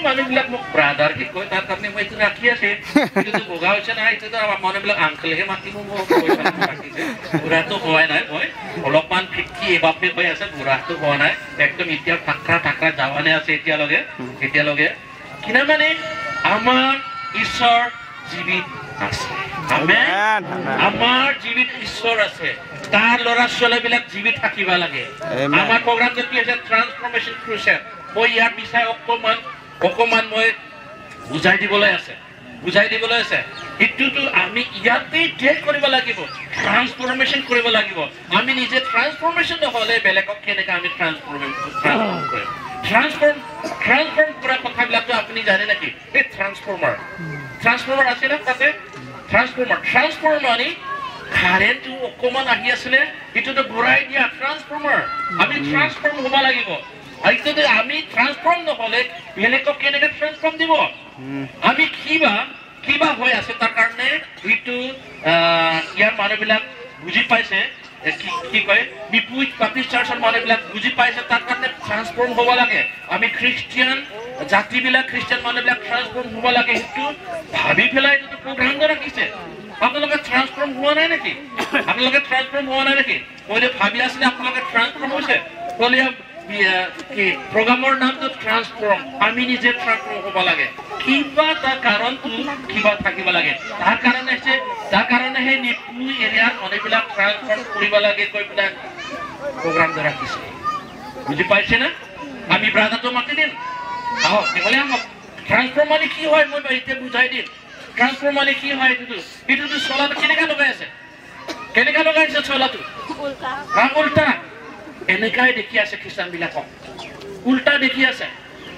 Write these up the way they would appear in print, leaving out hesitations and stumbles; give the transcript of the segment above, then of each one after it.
মানুহবিলাক মোক ব্ৰাদাৰ কি কয় তাৰ কাৰণে মই এইটো ৰাখি আছে কিন্তু বগা হৈছে নাই এইটো মানুহবিলাক আংকলহে মাতিব মোক বুঢ়াটো হোৱাই নাই মই অলপমান 50 এবাপে হৈ আছে বুঢ়াটো হোৱা নাই একদম এতিয়া ঠাকৰা যাৱানে আছে এতিয়ালৈকে কিনা মানে আমাৰ ঈশ্বৰ জীৱিত আছে আমেন আমাৰ জীৱিত ঈশ্বৰ আছে তাৰ ল'ৰা ছোৱালীবিলাক জীৱিত থাকিব লাগে আমাৰ প্ৰগ্ৰামটো কি আছে ট্ৰান্সফৰমেশ্যন ক্ৰুচেড মই ইয়াৰ বিষয়ে অকমান মই বুজাই দিবলৈ আছে এইটোতো আমি ইয়াতে ডেট কৰিব লাগিব ট্ৰান্সফৰমেশ্যন কৰিব লাগিব আমি নিজে ট্ৰান্সফৰমেশ্যন নহ'লে বেলেগক কেনেকৈ আমি ট্ৰান্সফৰ্ম কৰিম ট্ৰান্সফৰ্ম কৰা কথাবিলাকতো আপুনি জানে নেকি এই ট্ৰান্সফৰ্মাৰ আছে না তাতে ট্ৰান্সফৰ্মাৰ মানে কাৰেণ্টটো অকমান আহি আছিলে এইটোতো ঘূৰাই দিয়া ট্ৰান্সফৰ্মাৰ আমি ট্ৰান্সফৰ্ম হ'ব লাগিব এইটোতে আমি ট্ৰান্সফৰ্ম নহ'লে বেলেগক কেনেকৈ ট্ৰান্সফৰ্ম দিব আমি কিবা হৈ আছে তাৰ কাৰণে এইটো ইয়াৰ মানুহবিলাক বুজি পাইছে কি কয় বিপুইট বাপ্তিষ্ট চাৰ্চৰ মানুহবিলাক বুজি পাইছে তাৰ কাৰণে ট্ৰান্সফৰ্ম হ'ব লাগে আমি খ্ৰীষ্টিয়ান জাতিবিলাক খ্ৰীষ্টিয়ান মানুহবিলাক ট্ৰান্সফৰ্ম হ'ব লাগে সেইটো ভাবি পেলাই এইটো প্ৰগ্ৰাম ৰাখিছে আপোনালোকে ট্ৰান্সফৰ্ম হোৱা নাই নেকি মই ভাবি আছিলে আপোনালোকে ট্ৰান্সফৰ্ম হৈছে প্ৰগ্ৰামৰ নামটো ট্ৰান্সফৰ্ম আমি নিজে ট্ৰান্সফৰ্ম হ'ব লাগে কিবা তাৰ কাৰণটো কিবা থাকিব লাগে তাৰ কাৰণে সেই নিপুণ এৰিয়াৰ মানুহবিলাক ট্ৰান্সফৰ্ম কৰিব লাগে কৈ পেলাই প্ৰগ্ৰাম ৰাখিছে বুজি পাইছে না আমি ব্ৰাদাৰটো মাতি দিম আহক নহ'লে আমাক ট্ৰান্সফৰ্ম মানে কি হয় মই এতিয়া বুজাই দিম ট্ৰান্সফৰ্ম মানে কি হয় এইটোতো চলাটো কেনেকৈ লগাইছে চলাটো উল্টা এনেকাই দেখি আছে খ্ৰীষ্টানবিলাকক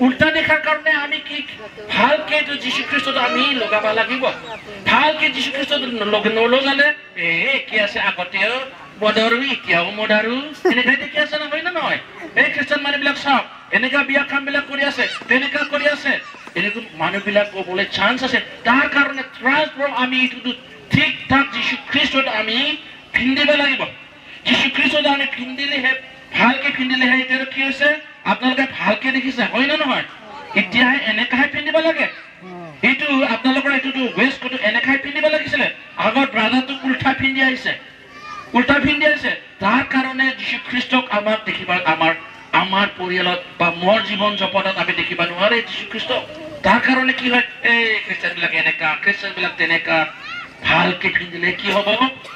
উল্টা দেখাৰ কাৰণে আমি কি ভালকে যীশু খ্ৰীষ্টত আমি লগাব লাগিব ভালকে যীশু খ্ৰীষ্টত নলগালে কি আছে আগতেও মদাৰু এতিয়াও মদাৰু এনেকাই দেখি আছে নহয় এই খ্ৰীষ্টান মানুহবিলাক চাওক এনেকা বিয়া কামবিলাক কৰি আছে তেনেকা কৰি আছে এনেকুৱা মানুহবিলাক ক'বলৈ চান্স আছে তাৰ কাৰণে ট্ৰান্সফৰ্ম আমি এইটো ঠিক ঠাক যীশু খ্ৰীষ্টত আমি পিন্ধিব লাগিব যীশু খ্ৰীষ্টত আমি পিন্ধিলেহে ভালকে পিন্ধিলেহে এতিয়া কি হৈছে আপোনালোকে ভালকে দেখিছে হয় না নহয় এতিয়াহে এনেকাহে পিন্ধিব লাগে এইটো আপোনালোকৰ এইটোতো ৱেষ্ট কোটো এনেকাহে পিন্ধিব লাগিছিলে আগৰ ব্ৰাদাৰটো উল্টা পিন্ধি আহিছে তাৰ কাৰণে যীশু খ্ৰীষ্টক আমাক দেখিব আমাৰ পৰিয়ালত বা মোৰ জীৱন যাপনত আমি দেখিব নোৱাৰে যীশু খ্ৰীষ্টক তাৰ কাৰণে কি হয় এই খ্ৰীষ্টানবিলাক এনেকা খ্ৰীষ্টানবিলাক তেনেকা ভালকে পিন্ধিলে কি হ'ব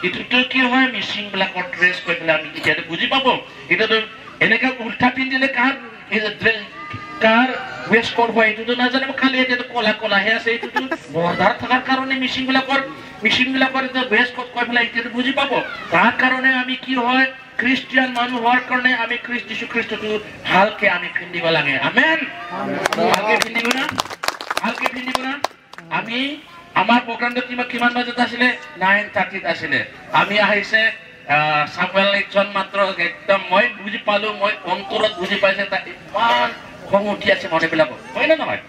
এইটোতো কি হয় মিচিংবিলাকৰ ড্ৰেছ কৰি পেলাই আমি এতিয়াতো বুজি পাব এতিয়াতো এনেকা উল্টা পিন্ধিলে কাৰ ৱেষ্ট কোট হয় এইটোতো নাজানিব খালি এতিয়াতো কলাহে আছে এইটোতো বৰ্ডাৰ থকাৰ কাৰণে মিচিংবিলাকৰ ৱেষ্ট কোট কৈ পেলাই এতিয়াতো বুজি পাব তাৰ কাৰণে আমি কি হয় খ্ৰীষ্টিয়ান মানুহ হোৱাৰ কাৰণে আমি যীশু খ্ৰীষ্টটো ভালকে আমি পিন্ধিব লাগে আমেন ভালকে পিন্ধিব না আমি আমাৰ প্ৰগ্ৰামটো কিমান বাজেট আছিলে 9:30 আছিলে আমি আহিছে সামুৱেল একজন মাত্ৰ একদম মই বুজি পালো মই অন্তৰত বুজি পাইছে তাক ইমান খং উঠি আছে মানুহবিলাকৰ হয় না নহয়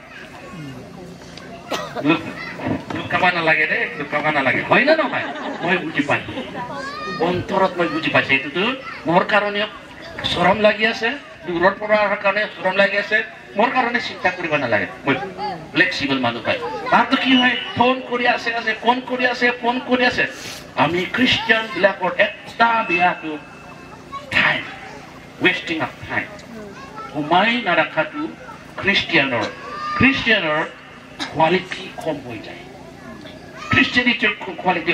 লুকাব নালাগে হয় না নহয় মই বুজি পাই অন্তৰত মই বুজি পাইছে এইটোতো মোৰ কাৰণে চৰম লাগি আছে দূৰৰ পৰা অহাৰ কাৰণে চৰম লাগি আছে মোৰ কাৰণে চিন্তা কৰিব নালাগে মই ফ্লেক্সিবল মানুহ পাই তাতো কি হয় ফোন কৰি আছে আমি খ্ৰীষ্টিয়ান বিলাকৰ এটা বিয়াটো টাইম ৱেষ্টিং অফ টাইম সোমাই নাৰাখাটো খ্ৰীষ্টিয়ানৰ কোৱালিটি কম হৈ যায় খ্ৰীষ্টিয়ানিটিৰ কোৱালিটি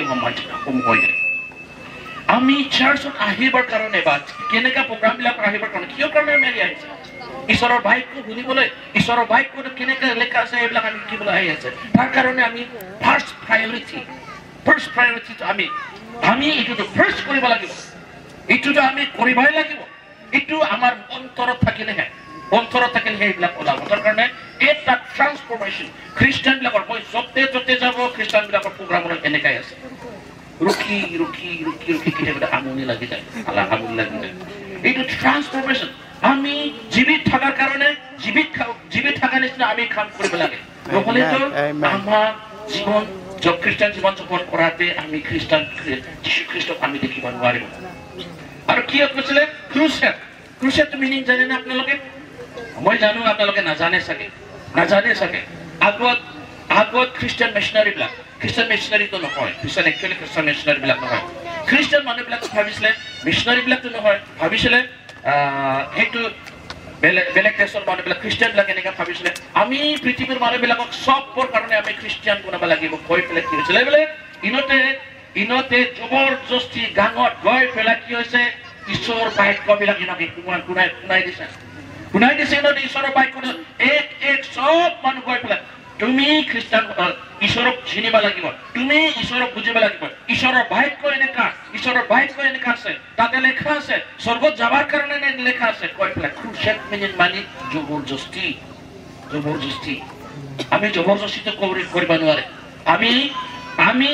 কম হৈ যায় আমি চাৰ্চত আহিবৰ কাৰণে বা কেনেকা প্ৰগ্ৰামবিলাক আহিবৰ কাৰণে কিয় কাৰণে মেলি আহিছে ঈশ্বৰৰ বাক্য শুনিবলৈ ঈশ্বৰৰ বাক্যটো কেনেকা লেখা আছে এইবিলাক আমি শিকিবলৈ আহি আছে তাৰ কাৰণে আমি ফাৰ্ষ্ট প্ৰায়ৰিটি আমি এইটোতো ফাৰ্ষ্ট কৰিব লাগিব এইটোতো আমি কৰিবই লাগিব এইটো আমাৰ অন্তৰত থাকিলেহে এইবিলাক ওলাব তাৰ কাৰণে এটা ট্ৰান্সফৰমেশ্যন খ্ৰীষ্টানবিলাকৰ মই য'তে যাব খ্ৰীষ্টানবিলাকৰ প্ৰগ্ৰামত এনেকাই আছে ৰখি কেতিয়াবা আমনি লাগি যায় এইটো ট্ৰান্সফৰমেশ্যন আমি জীৱিত থকাৰ কাৰণে জীৱিত থকাৰ নিচিনা আমি কাম কৰিব লাগে নহ'লেতো আমাৰ খ্ৰীষ্টান জীৱন যাপন কৰাতে আমি যীশু খ্ৰীষ্টক আমি দেখিব নোৱাৰিম আৰু কি কৈছিলে ক্ৰুচেড মিনিং জানে না আপোনালোকে মই জানো আপোনালোকে নাজানে চাগে নাজানে চাগে আগত খ্ৰীষ্টান মিছনাৰীবিলাক খ্ৰীষ্টান মিছনাৰীটো নহয় খ্ৰীষ্টান একচুৱেলি খ্ৰীষ্টান মিছনাৰীবিলাক নহয় খ্ৰীষ্টান মানুহবিলাক ভাবিছিলে মিছনাৰীবিলাকতো নহয় ভাবিছিলে সেইটো বেলেগ দেশৰ মানুহবিলাক খ্ৰীষ্টানবিলাক এনেকৈ ভাবিছিলে আমি পৃথিৱীৰ মানুহবিলাকক চবৰ কাৰণে আমি খ্ৰীষ্টিয়ান বনাব লাগিব কৈ পেলাই কি হৈছিলে বোলে ইনতে জবৰদস্তি গাঙত গৈ পেলাই কি হৈছে ঈশ্বৰ বাক্যবিলাক ইনকে শুনাই দিছে ইনতে ঈশ্বৰৰ বাক্য এক চব মানুহ গৈ পেলাই তুমি খ্ৰীষ্টান ঈশ্বৰক চিনিব লাগিব তুমি ঈশ্বৰক বুজিব লাগিব ঈশ্বৰৰ বাক্য এনেকা আছে তাতে লেখা আছে স্বৰ্গত যাবৰ কাৰণে লেখা আছে কৈ পেলাই ক্ৰুচেট মিনিট মানি জবৰদস্তি আমি জবৰদস্তিটো কৰিব নোৱাৰে আমি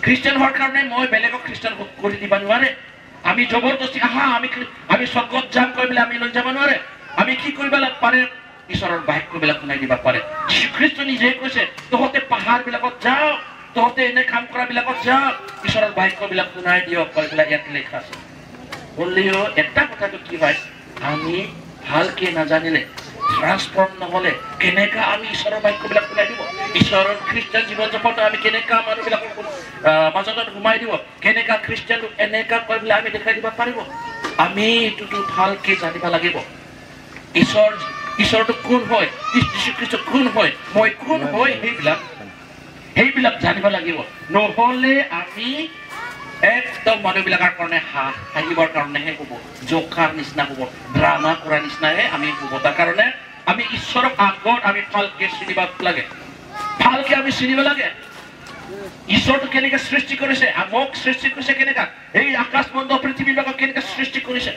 খ্ৰীষ্টান হোৱাৰ কাৰণে মই বেলেগক খ্ৰীষ্টান কৰি দিব নোৱাৰে আমি জবৰদস্তি আমি স্বৰ্গত যাম কৈ পেলাই আমি লৈ যাব নোৱাৰে আমি কি কৰিব পাৰে ঈশ্বৰৰ বাক্যবিলাক শুনাই দিব পাৰে যীশুখ্ৰীষ্ট নিজে কৈছে তহঁতে পাহাৰবিলাকত যাও তহঁতে এনে কাম কৰাবিলাকত যাও ঈশ্বৰৰ বাক্যবিলাক শুনাই দিয়ক কৈ পেলাই ইয়াত লেখা আছে হ'লেও এটা কথাটো কি হয় আমি ভালকে নাজানিলে ট্ৰান্সফৰ্ম নহ'লে কেনেকা আমি ঈশ্বৰৰ বাক্যবিলাক শুনাই দিব ঈশ্বৰৰ খ্ৰীষ্টান জীৱন যাপনটো আমি কেনেকা মানুহবিলাকৰ মাজত সোমাই দিব কেনেকা খ্ৰীষ্টানটো এনেকা কৈ পেলাই আমি দেখাই দিব পাৰিব আমি এইটোতো ভালকে জানিব লাগিব ঈশ্বৰটো কোন হয় যীশুখ্ৰীষ্ট কোন হয় মই কোন হয় সেইবিলাক জানিব লাগিব নহ'লে আমি একদম মানুহবিলাকৰ কাৰণে হাঁহিবৰ কাৰণেহে হ'ব জোকাৰ নিচিনা হ'ব ড্ৰামা কৰাৰ নিচিনাহে আমি হ'ব তাৰ কাৰণে আমি ঈশ্বৰক আগত আমি ভালকে চিনিব লাগে ঈশ্বৰটো কেনেকৈ সৃষ্টি কৰিছে আমাক সৃষ্টি কৰিছে কেনেকা এই আকাশ মণ্ডল পৃথিৱীবিলাকক কেনেকৈ সৃষ্টি কৰিছে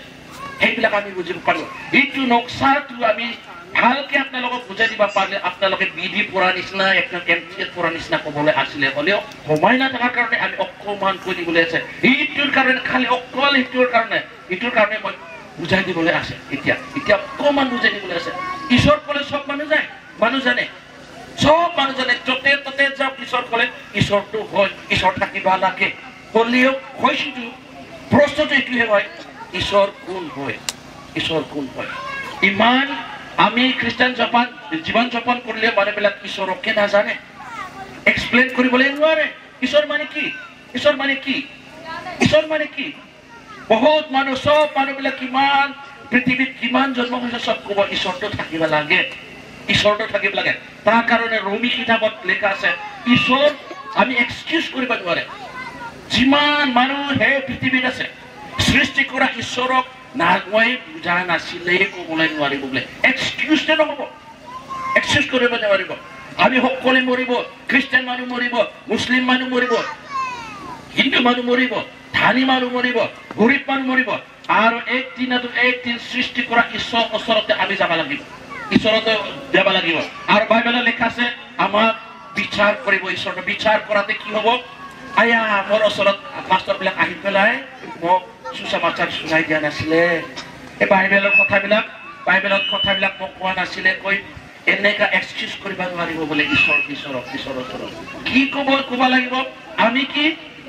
সেইবিলাক আমি বুজিব পাৰোঁ এইটো নক্সাটো আমি ভালকে আপোনালোকক বুজাই দিব পাৰিলে আপোনালোকে বিধি পৰা নিচিনা একদম এমটিএত পৰা নিচিনা ক'বলৈ আছিলে হ'লেও সময় নাথাকাৰ কাৰণে আমি অকণমান কৈ দিবলৈ আছে এইটোৰ কাৰণে খালি অকল এইটোৰ কাৰণে মই বুজাই দিবলৈ আছে এতিয়া অকণমান বুজাই দিবলৈ আছে ঈশ্বৰ ক'লে চব মানুহ জানে চব মানুহ জানে য'তে যাওক ঈশ্বৰ ক'লে ঈশ্বৰটো হয় ঈশ্বৰ থাকিব লাগে হ'লেও হৈছেতো প্ৰশ্নটো এইটোহে হয় ঈশ্বৰ কোন হয় ইমান আমি খ্ৰীষ্টান জীৱন যাপন কৰিলে মানুহবিলাক ঈশ্বৰকে নাজানে এক্সপ্লেইন কৰিবলৈ নোৱাৰে ঈশ্বৰ মানে কি বহুত মানুহ চব মানুহবিলাক কিমান পৃথিৱীত কিমান জন্ম হৈছে চব ক'ব ঈশ্বৰটো থাকিব লাগে তাৰ কাৰণে ৰোমী কিতাপত লেখা আছে ঈশ্বৰ আমি এক্সকিউজ কৰিব নোৱাৰে যিমান মানুহ হে পৃথিৱীত আছে সৃষ্টি কৰা ঈশ্বৰক মই বুজা নাছিলে ক'বলৈ নোৱাৰিব বোলে এক্সকিউজে নহ'ব এক্সকিউজ কৰিব নোৱাৰিব আমি সকলোৱে মৰিব খ্ৰীষ্টান মানুহ মৰিব মুছলিম মানুহ মৰিব হিন্দু মানুহ মৰিব ধনী মানুহ মৰিব গৰীব মানুহ মৰিব আৰু একদিন সৃষ্টি কৰা ঈশ্বৰৰ ওচৰতে আমি যাব লাগিব আৰু বাইবেলত লেখা আছে আমাক বিচাৰ কৰিব ঈশ্বৰটো বিচাৰ কৰাতে কি হ'ব মোৰ ওচৰত পাষ্টৰবিলাক আহি পেলাই মোক সুসমাচাৰ শুনাই দিয়া নাছিলে এই বাইবেলত কথাবিলাক মোক কোৱা নাছিলে কৈ এনেকা এক্সকিউজ কৰিব নোৱাৰিব বোলে ঈশ্বৰৰ ওচৰত কি ক'ব লাগিব আমি কি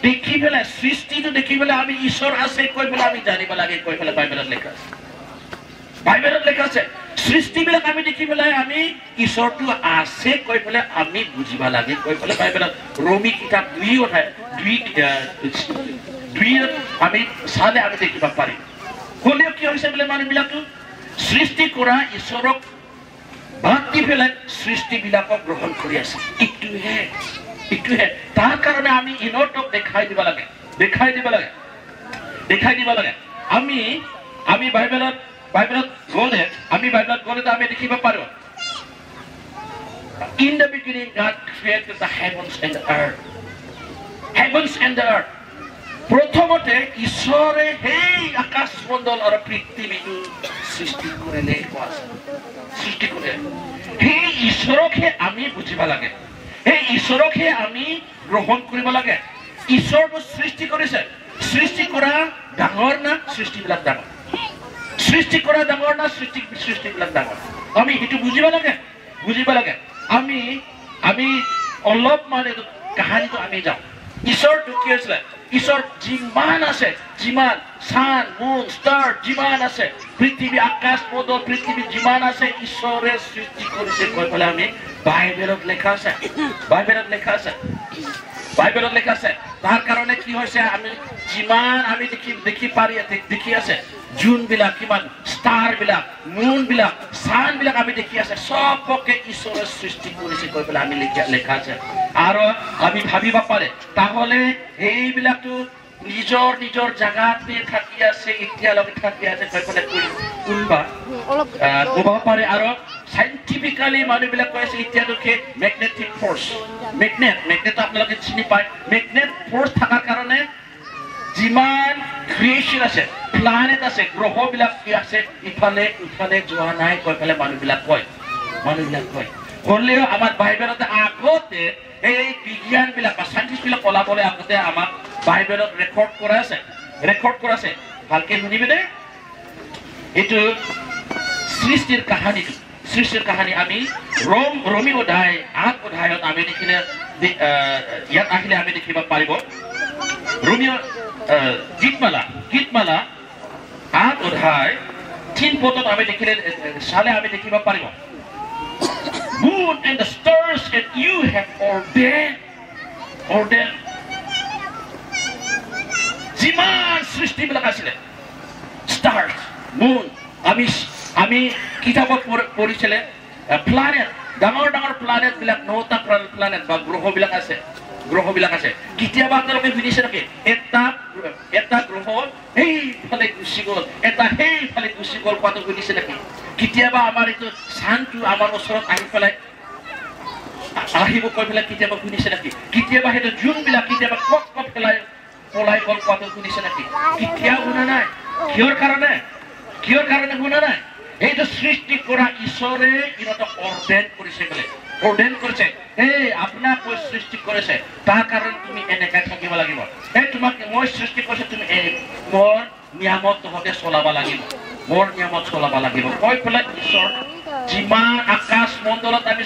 দেখি পেলাই সৃষ্টিটো দেখি পেলাই আমি ঈশ্বৰ আছে কৈ পেলাই আমি জানিব লাগে কৈ পেলাই বাইবেলত লেখা আছে সৃষ্টিবিলাক আমি দেখি পেলাই আমি ঈশ্বৰটো আছে কৈ পেলাই আমি বুজিব লাগে কৈ পেলাই বাইবেলত ৰোমী কিতাপ 2 আমি চালে আমি দেখিব পাৰিম হ'লেও কি হৈছে বোলে মানুহবিলাকো সৃষ্টি কৰা ঈশ্বৰক বাদ দি পেলাই সৃষ্টিবিলাকক গ্ৰহণ কৰি আছে এইটোহে তাৰ কাৰণে আমি ইহঁতক দেখাই দিব লাগে আমি বাইবেলত গ'লে আমি দেখিব পাৰো in the beginning God created the heavens and the earth প্ৰথমতে ঈশ্বৰে সেই আকাশ মণ্ডল আৰু পৃথিৱীটো সৃষ্টি কৰিলে সেই ঈশ্বৰকহে আমি বুজিব লাগে সেই ঈশ্বৰকহে আমি গ্ৰহণ কৰিব লাগে ঈশ্বৰটো সৃষ্টি কৰিছে সৃষ্টি কৰা ডাঙৰ না সৃষ্টিবিলাক ডাঙৰ সৃষ্টিবিলাক ডাঙৰ আমি সেইটো বুজিব লাগে আমি অলপ মানে কাহিনীটো আমি যাওঁ ঈশ্বৰটো কি হৈছিলে ঈশ্বৰ যিমান আছে যিমান সান মুন ষ্টাৰ যিমান আছে পৃথিৱী আকাশ পদৰ পৃথিৱী যিমান আছে ঈশ্বৰে সৃষ্টি কৰিছে কৈ পেলাই আমি বাইবেলত লেখা আছে বাইবেলত লেখা আছে বাইবেলত লেখা আছে তাৰ কাৰণে কি হৈছে আমি যিমান আমি দেখি পাৰি দেখি আছে জুন বিলাক কিমান ষ্টাৰ বিলাক মুন বিলাক সান বিলাক আমি দেখি আছে সবকে ঈশ্বৰে সৃষ্টি কৰিছে কৈ পেলাই আমি লেখা আছে আৰু আমি ভাবিব পাৰে তাহলে এইবিলাকটো নিজৰ নিজৰ জাগাতে থাকি আছে এতিয়ালৈকে থাকি আছে কৈ পেলাই কোনবা ক'ব পাৰে আৰু সাইন্টিফিক্যালি মানুহবিলাক কৈ আছে এতিয়ালৈকে ম্যাগনেটিক ফোৰ্স ম্যাগনেট আপোনালোকে চিনি পায় ম্যাগনেট ফোৰ্স থাকাৰ কাৰণে যিমান ক্ৰিয়েচন আছে প্লানেট আছে গ্ৰহবিলাক কি আছে ইফালে ইফালে যোৱা নাই কৈ পেলাই মানুহবিলাক কয় হ'লেও আমাৰ বাইবেলতে আগতে এই বিজ্ঞান বিলাক বা সাইন্টিষ্ট বিলাক কলাবলে আগতে আমাক বাইবেলত ৰেকৰ্ড কৰা আছে ভালকে শুনিবেনে এটো সৃষ্টিৰ কাহিনী আমি ৰমি অধ্যায় 8 অধ্যায়ত আমি দেখিলে ইয়াত আহিলে আমি দেখিব পাৰিব রোমিও গীতমালা 8 অধ্যায় 3 পদত আমি দেখিলে সালে আমি দেখিব পাৰিব moon and the stars and you have ordained যিমান সৃষ্টি বিলাক আছিল stars moon আমি কিতাবত পঢ়িছিলে প্ল্যানেট ডাঙৰ প্ল্যানেট বিলাক 9টা প্ল্যানেট বা গ্ৰহবিলাক আছে কেতিয়াবা আপোনালোকে শুনিছে নেকি এটা গ্ৰহ এইফালে গুচি গ'ল এটা সেইফালে গুচি গ'ল কোৱাটো শুনিছে নেকি কেতিয়াবা আমাৰ এইটো চানটো আমাৰ ওচৰত আহি পেলাই আহিব কৈ পেলাই কেতিয়াবা শুনিছে নেকি কেতিয়াবা সেইটো জোনবিলাক কেতিয়াবা কক পেলাই পলাই গ'ল কোৱাটো শুনিছে নেকি কেতিয়াও শুনা নাই কিহৰ কাৰণে শুনা নাই এইটো সৃষ্টি কৰা ঈশ্বৰে ইহঁতক অৰ্ডেন কৰিছে আপোনাক মই সৃষ্টি কৰিছে তাৰ কাৰণে তুমি এনেকৈ থাকিব লাগিব তোমাক মই সৃষ্টি কৰিছে তুমি মোৰ নিয়মত তহঁতে চলাব লাগিব কৈ পেলাই ঈশ্বৰ যিমান আকাশ মণ্ডলত আমি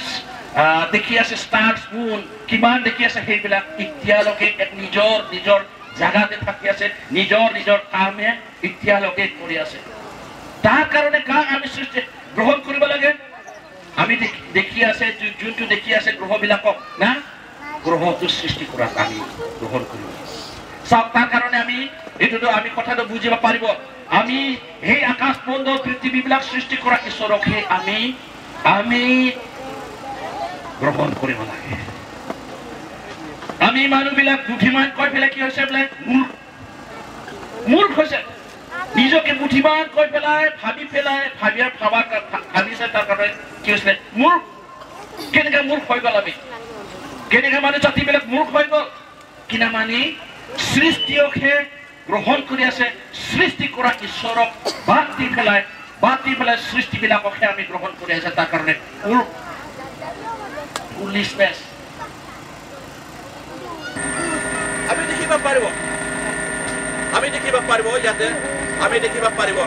দেখি আছে ষ্টাৰ্ছ মুন কিমান দেখি আছে সেইবিলাক এতিয়ালৈকে নিজৰ জাগাতে থাকি আছে নিজৰ কামে এতিয়ালৈকে কৰি আছে তাৰ কাৰণে কাক আমি সৃষ্টি গ্ৰহণ কৰিব লাগে আমি দেখি আছে যোনটো দেখি আছে গ্ৰহবিলাকক না গ্ৰহটো সৃষ্টি কৰাক আমি গ্ৰহণ কৰিব সব তাৰ কাৰণে আমি এটোটো আমি কথাটো বুজিব পাৰিব আমি এই আকাশ মণ্ডল পৃথিৱীবিলাক সৃষ্টি কৰা ঈশ্বৰক আমি গ্ৰহণ কৰিব লাগে আমি মানুহবিলাক বুদ্ধিমান কৈ পেলাই কি হৈছে বোলে মূৰ্খ হৈছে নিজকে বুদ্ধিমান কৈ পেলাই ভাবিছে তাৰ কাৰণে কি হৈছিলে কেনেকে মূৰ্খ হৈ গ'ল আমি কেনেকে মানুহ জাতিবিলাক মূৰ্খ হৈ গ'ল কিনা মানি সৃষ্টিকহে গ্ৰহণ কৰি আছে সৃষ্টি কৰা ঈশ্বৰক বাদ দি পেলাই সৃষ্টিবিলাকহে আমি গ্ৰহণ কৰি আছে তাৰ কাৰণে ফুলিশনেছ আমি দেখিব পাৰিব ইয়াতে আমি দেখিব পাৰিব